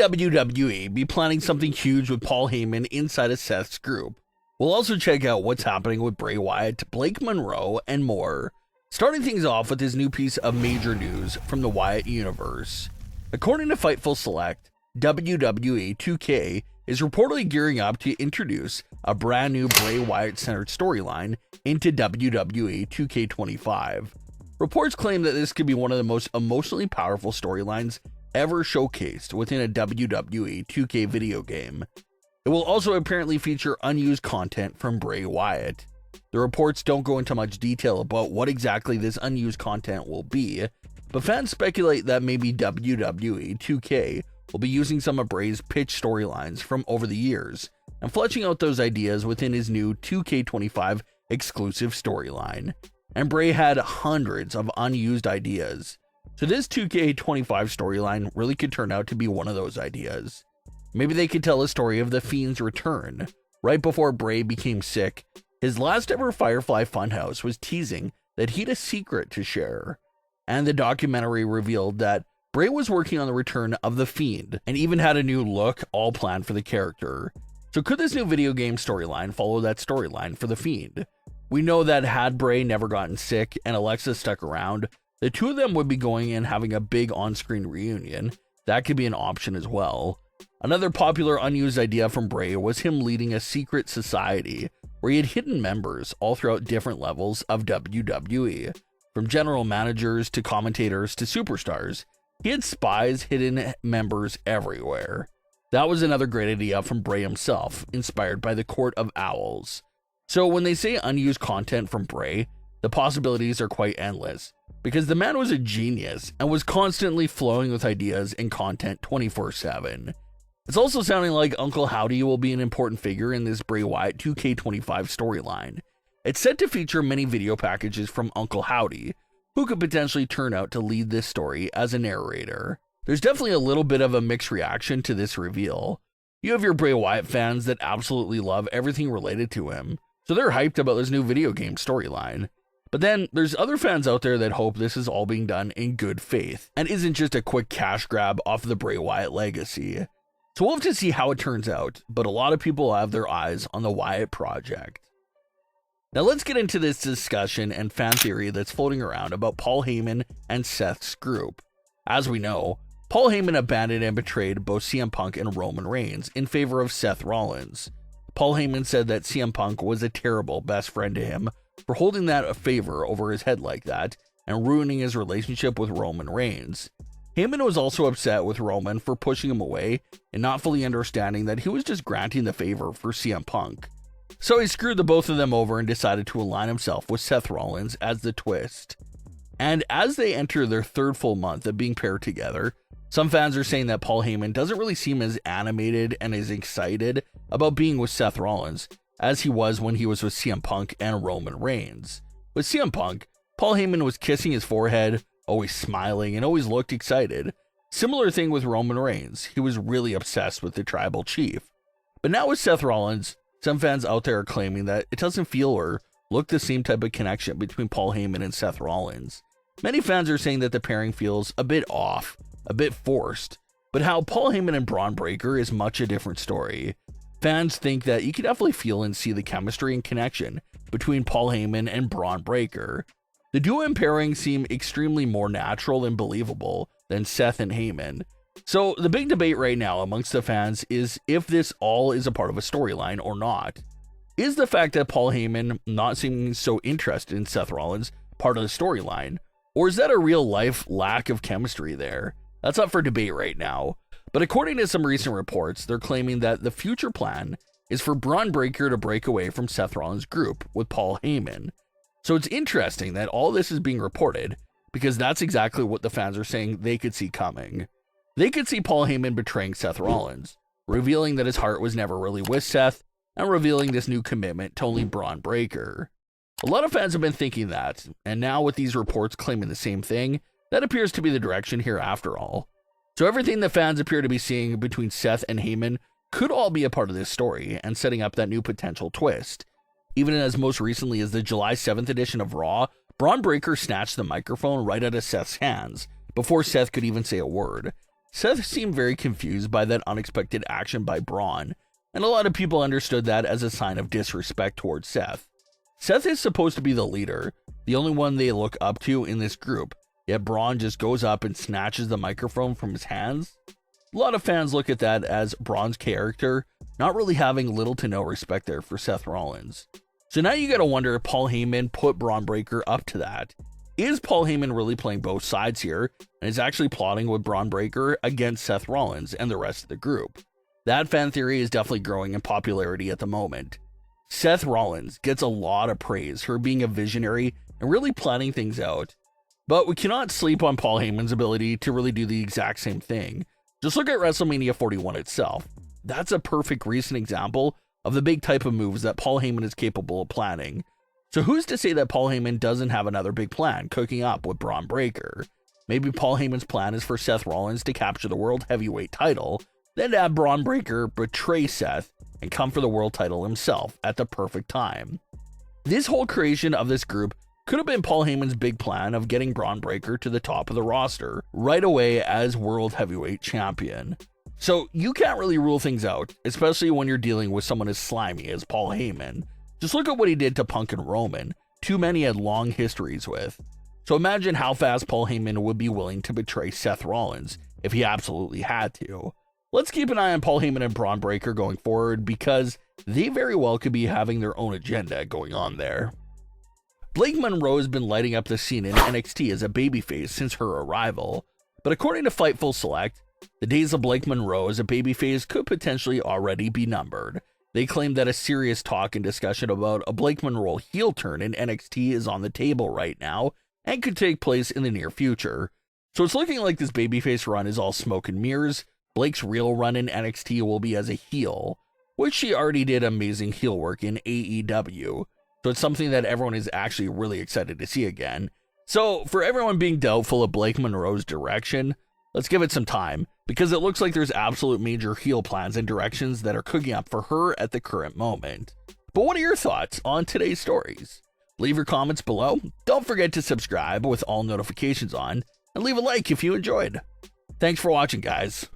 WWE be planning something huge with Paul Heyman inside of Seth's group? We'll also check out what's happening with Bray Wyatt, Blake Monroe, and more. Starting things off with this new piece of major news from the Wyatt universe. According to Fightful Select, WWE 2K is reportedly gearing up to introduce a brand new Bray Wyatt-centered storyline into WWE 2K25. Reports claim that this could be one of the most emotionally powerful storylines ever showcased within a WWE 2K video game. It will also apparently feature unused content from Bray Wyatt. The reports don't go into much detail about what exactly this unused content will be, but fans speculate that maybe WWE 2K will be using some of Bray's pitch storylines from over the years and fleshing out those ideas within his new 2K25 exclusive storyline. And Bray had hundreds of unused ideas, so this 2K25 storyline really could turn out to be one of those ideas. Maybe they could tell a story of The Fiend's return. Right before Bray became sick, his last ever Firefly Funhouse was teasing that he had a secret to share, and the documentary revealed that Bray was working on the return of The Fiend and even had a new look all planned for the character. So could this new video game storyline follow that storyline for The Fiend? We know that had Bray never gotten sick and Alexa stuck around, the two of them would be going and having a big on-screen reunion. That could be an option as well. Another popular unused idea from Bray was him leading a secret society where he had hidden members all throughout different levels of WWE. From general managers to commentators to superstars, he had spies, hidden members everywhere. That was another great idea from Bray himself, inspired by the Court of Owls. So when they say unused content from Bray, the possibilities are quite endless, because the man was a genius and was constantly flowing with ideas and content 24/7. It's also sounding like Uncle Howdy will be an important figure in this Bray Wyatt 2K25 storyline. It's set to feature many video packages from Uncle Howdy, who could potentially turn out to lead this story as a narrator. There's definitely a little bit of a mixed reaction to this reveal. You have your Bray Wyatt fans that absolutely love everything related to him, so they're hyped about this new video game storyline. But then there's other fans out there that hope this is all being done in good faith and isn't just a quick cash grab off the Bray Wyatt legacy. So we'll have to see how it turns out, but a lot of people have their eyes on the Wyatt project. Now let's get into this discussion and fan theory that's floating around about Paul Heyman and Seth's group. As we know, Paul Heyman abandoned and betrayed both CM Punk and Roman Reigns in favor of Seth Rollins. Paul Heyman said that CM Punk was a terrible best friend to him for holding that a favor over his head like that and ruining his relationship with Roman Reigns. Heyman was also upset with Roman for pushing him away and not fully understanding that he was just granting the favor for CM Punk. So he screwed the both of them over and decided to align himself with Seth Rollins as the twist. And as they enter their third full month of being paired together, some fans are saying that Paul Heyman doesn't really seem as animated and as excited about being with Seth Rollins as he was when he was with CM Punk and Roman Reigns. With CM Punk, Paul Heyman was kissing his forehead, always smiling, and always looked excited. Similar thing with Roman Reigns. He was really obsessed with the tribal chief. But now with Seth Rollins, some fans out there are claiming that it doesn't feel or look the same type of connection between Paul Heyman and Seth Rollins. Many fans are saying that the pairing feels a bit off, a bit forced, but how Paul Heyman and Bron Breakker is much a different story. Fans think that you can definitely feel and see the chemistry and connection between Paul Heyman and Bron Breakker. The duo and pairing seem extremely more natural and believable than Seth and Heyman. So the big debate right now amongst the fans is if this all is a part of a storyline or not. Is the fact that Paul Heyman not seeming so interested in Seth Rollins part of the storyline? Or is that a real life lack of chemistry there? That's up for debate right now. But according to some recent reports, they're claiming that the future plan is for Bron Breakker to break away from Seth Rollins' group with Paul Heyman. So it's interesting that all this is being reported because that's exactly what the fans are saying they could see coming. They could see Paul Heyman betraying Seth Rollins, revealing that his heart was never really with Seth, and revealing this new commitment to only Bron Breakker. A lot of fans have been thinking that, and now with these reports claiming the same thing, that appears to be the direction here after all. So everything the fans appear to be seeing between Seth and Heyman could all be a part of this story and setting up that new potential twist. Even as most recently as the July 7th edition of Raw, Bron Breakker snatched the microphone right out of Seth's hands before Seth could even say a word. Seth seemed very confused by that unexpected action by Bron, and a lot of people understood that as a sign of disrespect towards Seth. Seth is supposed to be the leader, the only one they look up to in this group, yet Bron just goes up and snatches the microphone from his hands. A lot of fans look at that as Bron's character not really having little to no respect there for Seth Rollins. So now you gotta wonder if Paul Heyman put Bron Breakker up to that. Is Paul Heyman really playing both sides here, and is actually plotting with Bron Breakker against Seth Rollins and the rest of the group? That fan theory is definitely growing in popularity at the moment. Seth Rollins gets a lot of praise for being a visionary and really planning things out, but we cannot sleep on Paul Heyman's ability to really do the exact same thing. Just look at WrestleMania 41 itself. That's a perfect recent example of the big type of moves that Paul Heyman is capable of planning. So who's to say that Paul Heyman doesn't have another big plan cooking up with Bron Breakker? Maybe Paul Heyman's plan is for Seth Rollins to capture the World Heavyweight title, then to have Bron Breakker betray Seth and come for the world title himself at the perfect time. This whole creation of this group could have been Paul Heyman's big plan of getting Bron Breakker to the top of the roster right away as World Heavyweight Champion. So you can't really rule things out, especially when you're dealing with someone as slimy as Paul Heyman. Just look at what he did to Punk and Roman, two men he had long histories with. So imagine how fast Paul Heyman would be willing to betray Seth Rollins if he absolutely had to. Let's keep an eye on Paul Heyman and Bron Breakker going forward, because they very well could be having their own agenda going on there. Blake Monroe has been lighting up the scene in NXT as a babyface since her arrival, but according to Fightful Select, the days of Blake Monroe as a babyface could potentially already be numbered. They claim that a serious talk and discussion about a Blake Monroe heel turn in NXT is on the table right now and could take place in the near future. So it's looking like this babyface run is all smoke and mirrors. Blake's real run in NXT will be as a heel, which she already did amazing heel work in AEW. So it's something that everyone is actually really excited to see again. So for everyone being doubtful of Blake Monroe's direction, let's give it some time, because it looks like there's absolute major heel plans and directions that are cooking up for her at the current moment. But what are your thoughts on today's stories? Leave your comments below. Don't forget to subscribe with all notifications on, and leave a like if you enjoyed. Thanks for watching, guys.